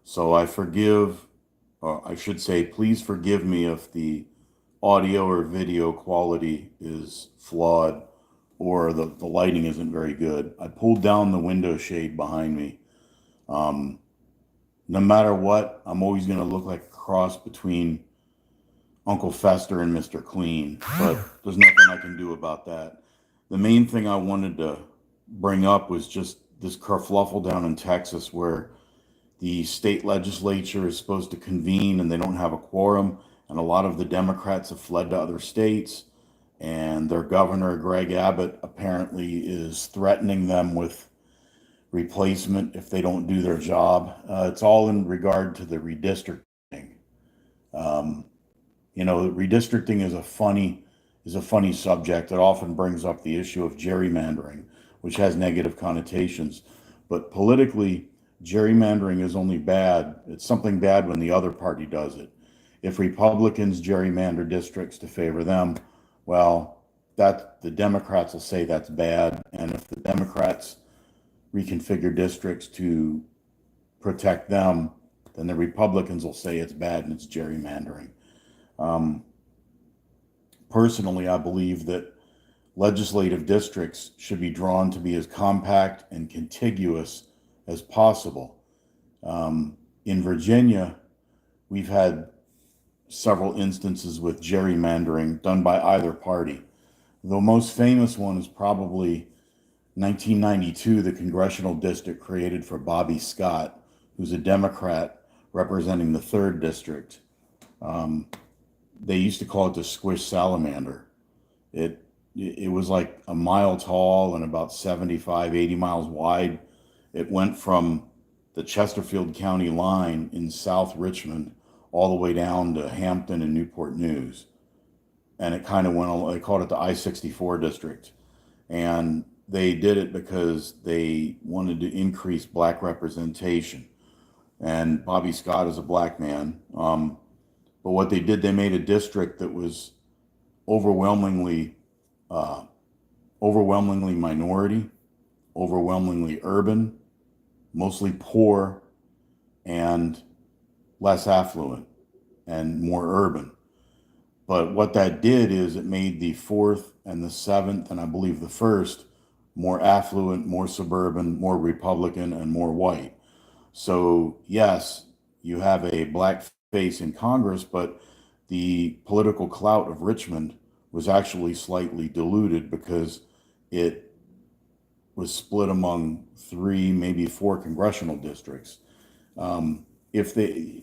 So I should say, please forgive me if the audio or video quality is flawed or the lighting isn't very good. I pulled down the window shade behind me. Um, no matter what, I'm always going to look like a cross between Uncle Fester and Mr. Clean, but there's nothing I can do about that. The main thing I wanted to bring up was just this kerfluffle down in Texas where the state legislature is supposed to convene and they don't have a quorum, and a lot of the Democrats have fled to other states, and their governor, Greg Abbott, apparently is threatening them with replacement if they don't do their job. It's all in regard to the redistricting. Um, Redistricting is a funny subject. It often brings up the issue of gerrymandering, which has negative connotations. But politically, gerrymandering is only bad. It's something bad when the other party does it. If Republicans gerrymander districts to favor them, well, that the Democrats will say that's bad. And if the Democrats reconfigure districts to protect them, then the Republicans will say it's bad and it's gerrymandering. Um, Personally, I believe that legislative districts should be drawn to be as compact and contiguous as possible. In Virginia, we've had several instances with gerrymandering done by either party. The most famous one is probably 1992, the congressional district created for Bobby Scott, who's a Democrat representing the 3rd district. Um, they used to call it the squish salamander. It it was like a mile tall and about 75, 80 miles wide. It went from the Chesterfield County line in South Richmond all the way down to Hampton and Newport News. And it kind of went, they called it the I-64 district. And they did it because they wanted to increase black representation. And Bobby Scott is a black man. But what they did, they made a district that was overwhelmingly, uh, overwhelmingly minority, overwhelmingly urban, mostly poor, and less affluent and more urban. But what that did is it made the 4th and the 7th, and I believe the 1st, more affluent, more suburban, more Republican, and more white. So, yes, you have a black face in Congress, but the political clout of Richmond was actually slightly diluted because it was split among 3, maybe 4 congressional districts. If they,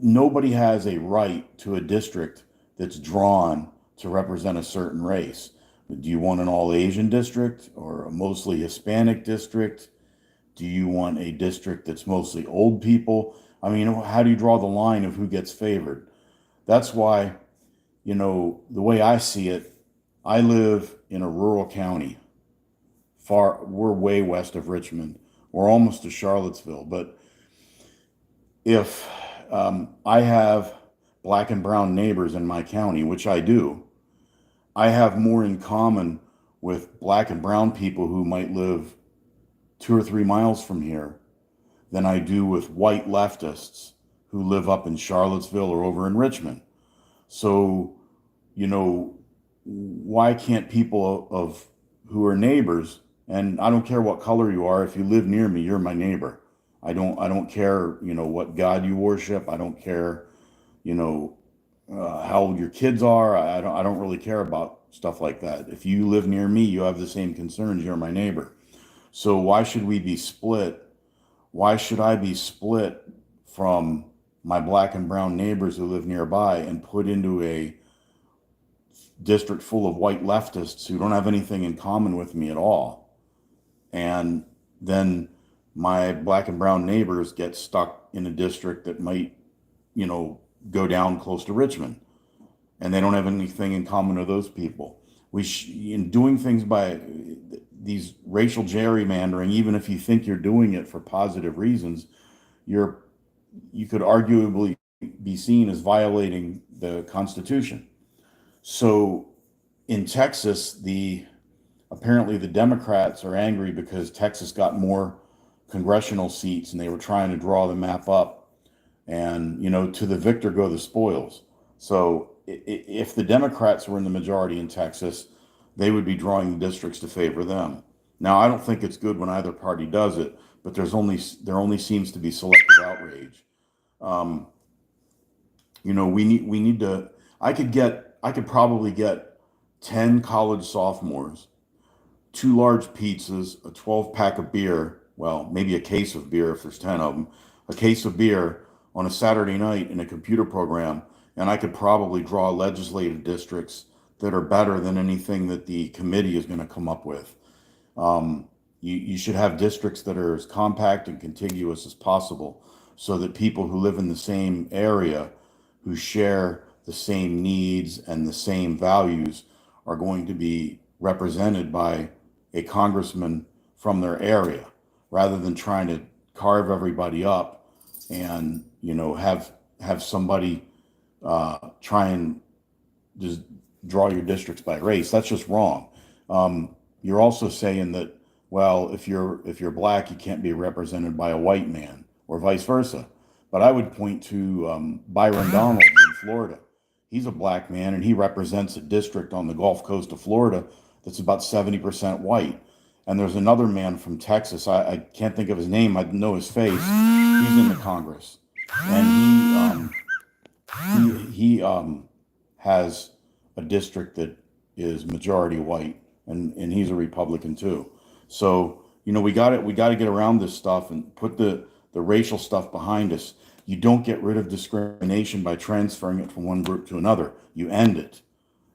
nobody has a right to a district that's drawn to represent a certain race. Do you want an all Asian district or a mostly Hispanic district? Do you want a district that's mostly old people? I mean, how do you draw the line of who gets favored? That's why, the way I see it, I live in a rural county. We're way west of Richmond. We're almost to Charlottesville. But if I have black and brown neighbors in my county, which I do, I have more in common with black and brown people who might live 2 or 3 miles from here than I do with white leftists who live up in Charlottesville or over in Richmond. So, why can't people of who are neighbors, and I don't care what color you are, if you live near me, you're my neighbor. I don't care, what God you worship. I don't care, how old your kids are. I don't really care about stuff like that. If you live near me, you have the same concerns. You're my neighbor. So why should we be split? Why should I be split from my black and brown neighbors who live nearby and put into a district full of white leftists who don't have anything in common with me at all? And then my black and brown neighbors get stuck in a district that might, go down close to Richmond, and they don't have anything in common with those people. In doing things by these racial gerrymandering, even if you think you're doing it for positive reasons, you could arguably be seen as violating the Constitution. So in Texas, apparently the Democrats are angry because Texas got more congressional seats, and they were trying to draw the map up. And, to the victor go the spoils. So if the Democrats were in the majority in Texas, they would be drawing districts to favor them. Now, I don't think it's good when either party does it, but there only seems to be selective outrage. Um, we need to. I could probably get 10 college sophomores, two large pizzas, a 12-pack of beer, well, maybe a case of beer if there's 10 of them, a case of beer on a Saturday night in a computer program, and I could probably draw legislative districts that are better than anything that the committee is going to come up with. You should have districts that are as compact and contiguous as possible so that people who live in the same area, who share the same needs and the same values, are going to be represented by a congressman from their area, rather than trying to carve everybody up and have somebody try and just draw your districts by race. That's just wrong. You're also saying that, well, if you're black, you can't be represented by a white man, or vice versa. But I would point to Byron Donald in Florida. He's a black man, and he represents a district on the Gulf Coast of Florida that's about 70% white. And there's another man from Texas. I can't think of his name. I know his face. He's in the Congress, and he has a district that is majority white, and he's a Republican too. So we got to get around this stuff and put the racial stuff behind us. You don't get rid of discrimination by transferring it from one group to another. You end it.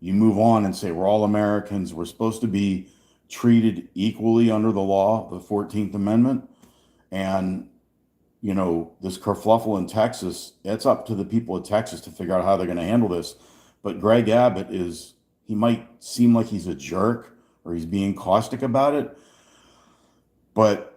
You move on and say we're all Americans. We're supposed to be treated equally under the law, the 14th Amendment. And this kerfluffle in Texas, it's up to the people of Texas to figure out how they're going to handle this. But Greg Abbott he might seem like he's a jerk or he's being caustic about it, but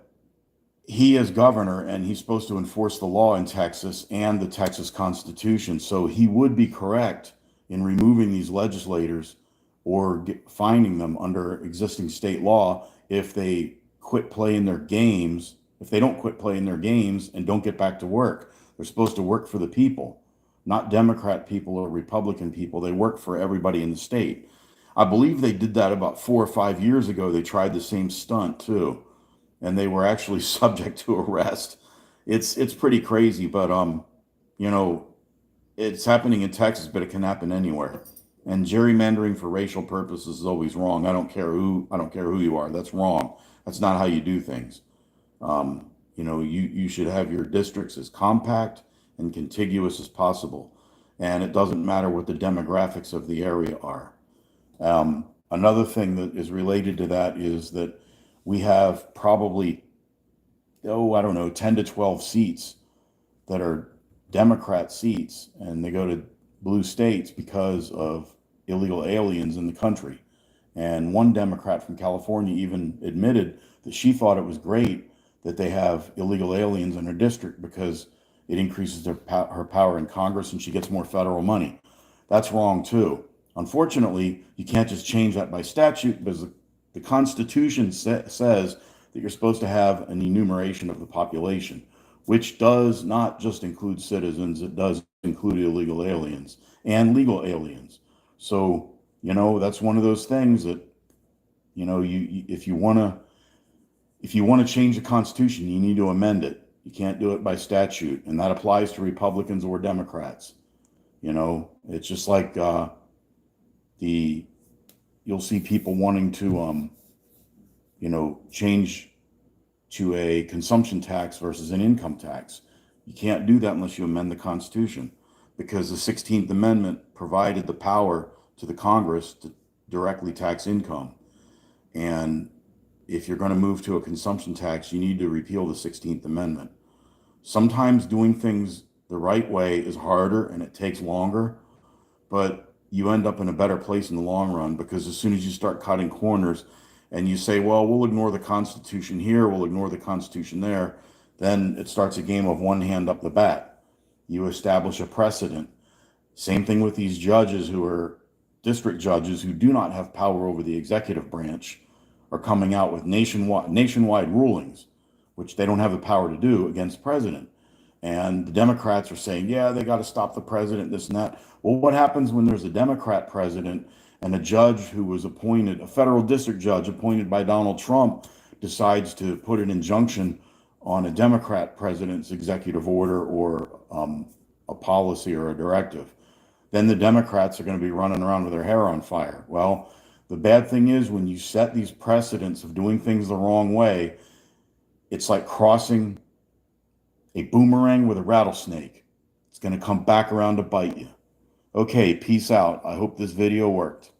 he is governor and he's supposed to enforce the law in Texas and the Texas Constitution. So he would be correct in removing these legislators or finding them under existing state law if they quit playing their games. If they don't quit playing their games and don't get back to work, they're supposed to work for the people, not Democrat people or Republican people. They work for everybody in the state. I believe they did that about 4 or 5 years ago. They tried the same stunt too, and they were actually subject to arrest. It's pretty crazy, but it's happening in Texas, but it can happen anywhere. And gerrymandering for racial purposes is always wrong. I don't care who you are. That's wrong. That's not how you do things. You should have your districts as compact and contiguous as possible. And it doesn't matter what the demographics of the area are. Another thing that is related to that is that we have probably, I don't know, 10 to 12 seats that are Democrat seats, and they go to blue states because of illegal aliens in the country. And one Democrat from California even admitted that she thought it was great that they have illegal aliens in her district because it increases her power in Congress and she gets more federal money. That's wrong too. Unfortunately, you can't just change that by statute because the Constitution says that you're supposed to have an enumeration of the population, which does not just include citizens, it does include illegal aliens and legal aliens. So, that's one of those things that, if you want to change the Constitution, you need to amend it. You can't do it by statute, and that applies to Republicans or Democrats. It's just like you'll see people wanting to, change to a consumption tax versus an income tax. You can't do that unless you amend the Constitution, because the 16th Amendment provided the power to the Congress to directly tax income. And if you're going to move to a consumption tax, you need to repeal the 16th Amendment. Sometimes doing things the right way is harder and it takes longer, but you end up in a better place in the long run, because as soon as you start cutting corners and you say, well, we'll ignore the Constitution here, we'll ignore the Constitution there, then it starts a game of one hand up the bat. You establish a precedent. Same thing with these judges who are district judges who do not have power over the executive branch are coming out with nationwide rulings which they don't have the power to do, against the president. And the Democrats are saying, yeah, they got to stop the president, this and that. Well, what happens when there's a Democrat president and a judge who was appointed, a federal district judge appointed by Donald Trump, decides to put an injunction on a Democrat president's executive order or a policy or a directive? Then the Democrats are going to be running around with their hair on fire. Well, the bad thing is when you set these precedents of doing things the wrong way, it's like crossing a boomerang with a rattlesnake. It's going to come back around to bite you. Okay, peace out. I hope this video worked.